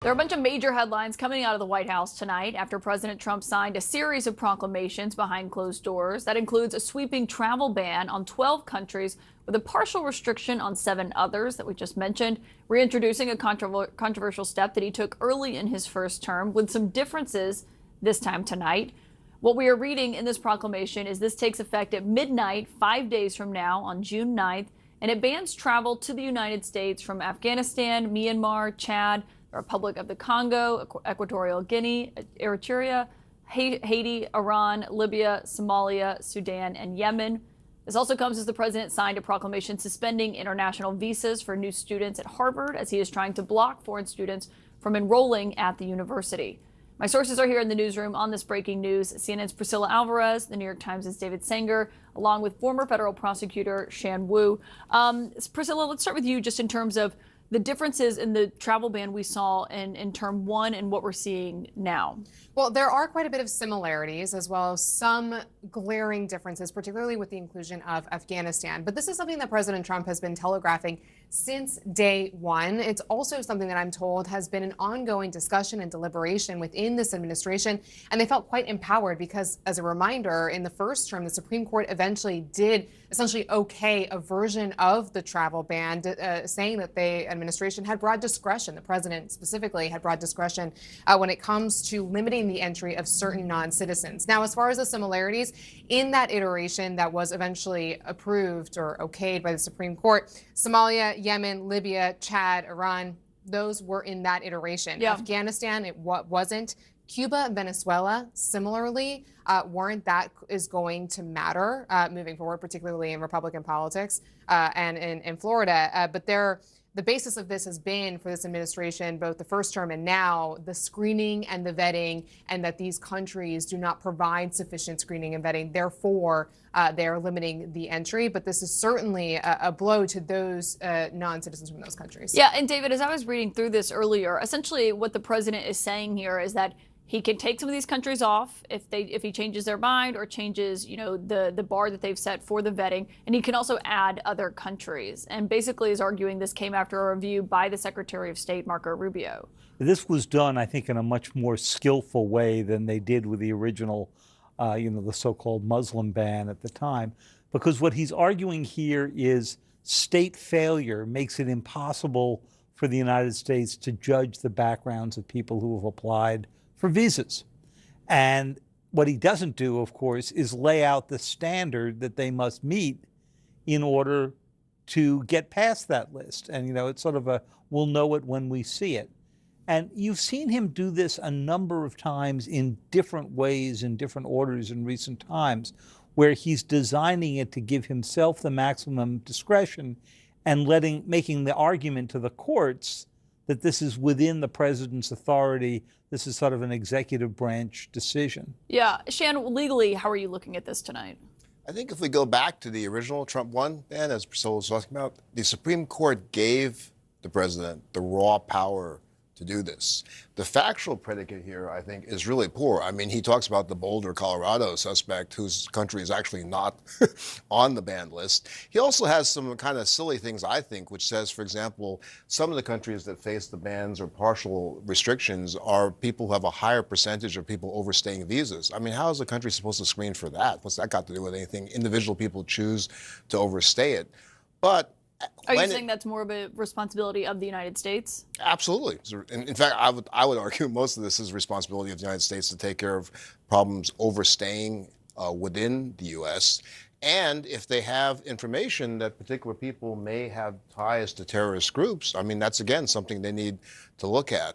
There are a bunch of major headlines coming out of the White House tonight after President Trump signed a series of proclamations behind closed doors. That includes a sweeping travel ban on 12 countries with a partial restriction on 7 others that we just mentioned, reintroducing a controversial step that he took early in his first term with some differences this time tonight. What we are reading in this proclamation is this takes effect at midnight, 5 days from now on June 9th, and it bans travel to the United States from Afghanistan, Myanmar, Chad, the Republic of the Congo, Equatorial Guinea, Eritrea, Haiti, Iran, Libya, Somalia, Sudan, and Yemen. This also comes as the president signed a proclamation suspending international visas for new students at Harvard as he is trying to block foreign students from enrolling at the university. My sources are here in the newsroom on this breaking news. CNN's Priscilla Alvarez, the New York Times' David Sanger, along with former federal prosecutor Shan Wu. Priscilla, let's start with you just in terms of the differences in the travel ban we saw in term one and what we're seeing now. Well, there are quite a bit of similarities as well as some glaring differences, particularly with the inclusion of Afghanistan. But this is something that President Trump has been telegraphing since day one. It's also something that I'm told has been an ongoing discussion and deliberation within this administration. And they felt quite empowered because, as a reminder, in the first term, the Supreme Court eventually did essentially okay a version of the travel ban, saying that the administration had broad discretion. The president specifically had broad discretion when it comes to limiting the entry of certain non-citizens. Now, as far as the similarities, in that iteration that was eventually approved or okayed by the Supreme Court, Somalia, Yemen, Libya, Chad, Iran, those were in that iteration. Yeah. Afghanistan, it wasn't. Cuba and Venezuela, similarly, weren't. That is going to matter moving forward, particularly in Republican politics and in Florida. But the basis of this has been for this administration, both the first term and now, the screening and the vetting, and that these countries do not provide sufficient screening and vetting. Therefore, they're limiting the entry. But this is certainly a blow to those non-citizens from those countries. Yeah, and David, as I was reading through this earlier, essentially what the president is saying here is that he can take some of these countries off if he changes their mind or changes, the bar that they've set for the vetting, and he can also add other countries. And basically is arguing this came after a review by the Secretary of State, Marco Rubio. This was done, I think, in a much more skillful way than they did with the original, the so-called Muslim ban at the time, because what he's arguing here is state failure makes it impossible for the United States to judge the backgrounds of people who have applied for visas. And what he doesn't do, of course, is lay out the standard that they must meet in order to get past that list. And, it's sort of we'll know it when we see it. And you've seen him do this a number of times in different ways, in different orders in recent times, where he's designing it to give himself the maximum discretion and making the argument to the courts that this is within the president's authority. This is sort of an executive branch decision. Yeah. Shan, legally, how are you looking at this tonight? I think if we go back to the original Trump 1 ban, as Priscilla was talking about, the Supreme Court gave the president the raw power to do this. The factual predicate here, I think, is really poor. I mean, he talks about the Boulder, Colorado suspect whose country is actually not on the banned list. He also has some kind of silly things, I think, which says, for example, some of the countries that face the bans or partial restrictions are people who have a higher percentage of people overstaying visas. I mean, how is a country supposed to screen for that? What's that got to do with anything? Individual people choose to overstay it. But are you saying that's more of a responsibility of the United States? Absolutely. In fact, I would argue most of this is responsibility of the United States to take care of problems overstaying within the U.S. And if they have information that particular people may have ties to terrorist groups, I mean, that's, again, something they need to look at.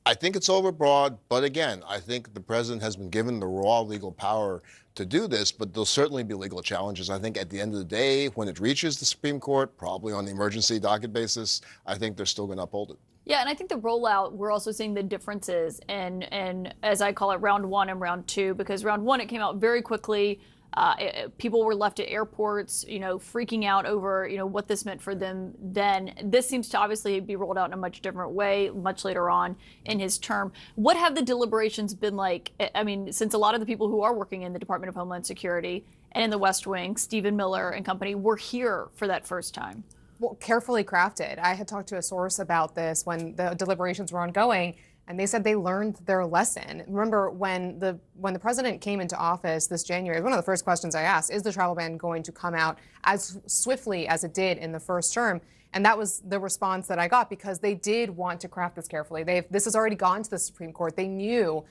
I think it's overbroad, but again, I think the president has been given the raw legal power to do this, but there'll certainly be legal challenges. I think at the end of the day, when it reaches the Supreme Court, probably on the emergency docket basis, I think they're still going to uphold it. Yeah, and I think the rollout, we're also seeing the differences in, as I call it, round 1 and round 2, because round 1, it came out very quickly. People were left at airports, freaking out over, what this meant for them then. This seems to obviously be rolled out in a much different way, much later on in his term. What have the deliberations been like? I mean, since a lot of the people who are working in the Department of Homeland Security and in the West Wing, Stephen Miller and company, were here for that first time. Well, carefully crafted. I had talked to a source about this when the deliberations were ongoing, and they said they learned their lesson. Remember, when the president came into office this January, one of the first questions I asked is the travel ban going to come out as swiftly as it did in the first term? And that was the response that I got, because they did want to craft this carefully. This has already gone to the Supreme Court. They knew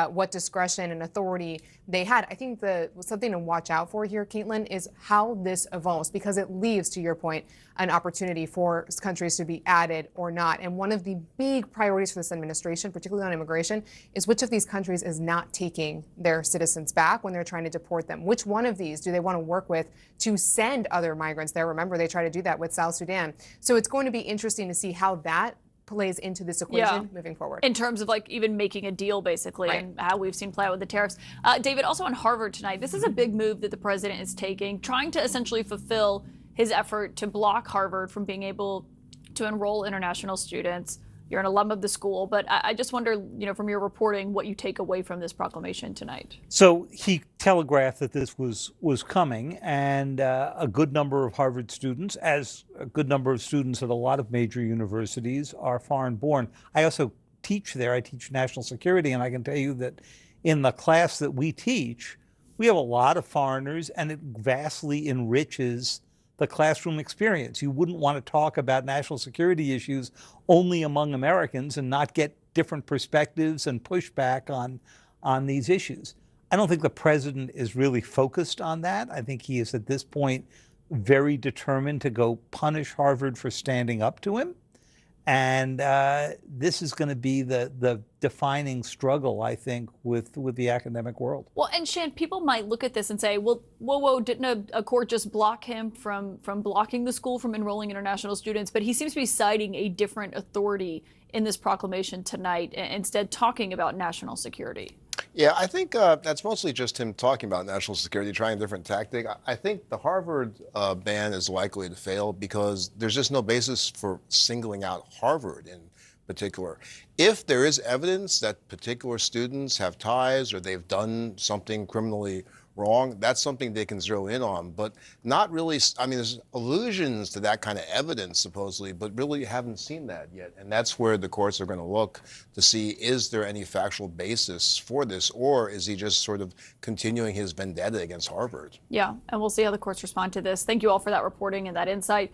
what discretion and authority they had. I think something to watch out for here, Caitlin, is how this evolves, because it leaves, to your point, an opportunity for countries to be added or not. And one of the big priorities for this administration, particularly on immigration, is which of these countries is not taking their citizens back when they're trying to deport them? Which one of these do they want to work with to send other migrants there? Remember, they try to do that with South Sudan. So it's going to be interesting to see how that plays into this equation moving forward. In terms of like even making a deal, basically, and how we've seen play out with the tariffs. David, also on Harvard tonight, this is a big move that the president is taking, trying to essentially fulfill his effort to block Harvard from being able to enroll international students. You're an alum of the school, but I just wonder, from your reporting, what you take away from this proclamation tonight. So he telegraphed that this was coming, and a good number of Harvard students, as a good number of students at a lot of major universities, are foreign born. I also teach there. I teach national security, and I can tell you that in the class that we teach, we have a lot of foreigners, and it vastly enriches the classroom experience. You wouldn't want to talk about national security issues only among Americans and not get different perspectives and pushback on these issues. I don't think the president is really focused on that. I think he is at this point very determined to go punish Harvard for standing up to him. And this is going to be the defining struggle, I think, with the academic world. Well, and Shan, people might look at this and say, well, whoa, didn't a court just block him from blocking the school from enrolling international students? But he seems to be citing a different authority in this proclamation tonight, instead talking about national security. Yeah, I think that's mostly just him talking about national security, trying a different tactic. I think the Harvard ban is likely to fail because there's just no basis for singling out Harvard in particular. If there is evidence that particular students have ties or they've done something criminally wrong, that's something they can zero in on, but not really. I mean, there's allusions to that kind of evidence supposedly, but really haven't seen that yet. And that's where the courts are going to look to see, is there any factual basis for this, or is he just sort of continuing his vendetta against Harvard? Yeah, and we'll see how the courts respond to this. Thank you all for that reporting and that insight.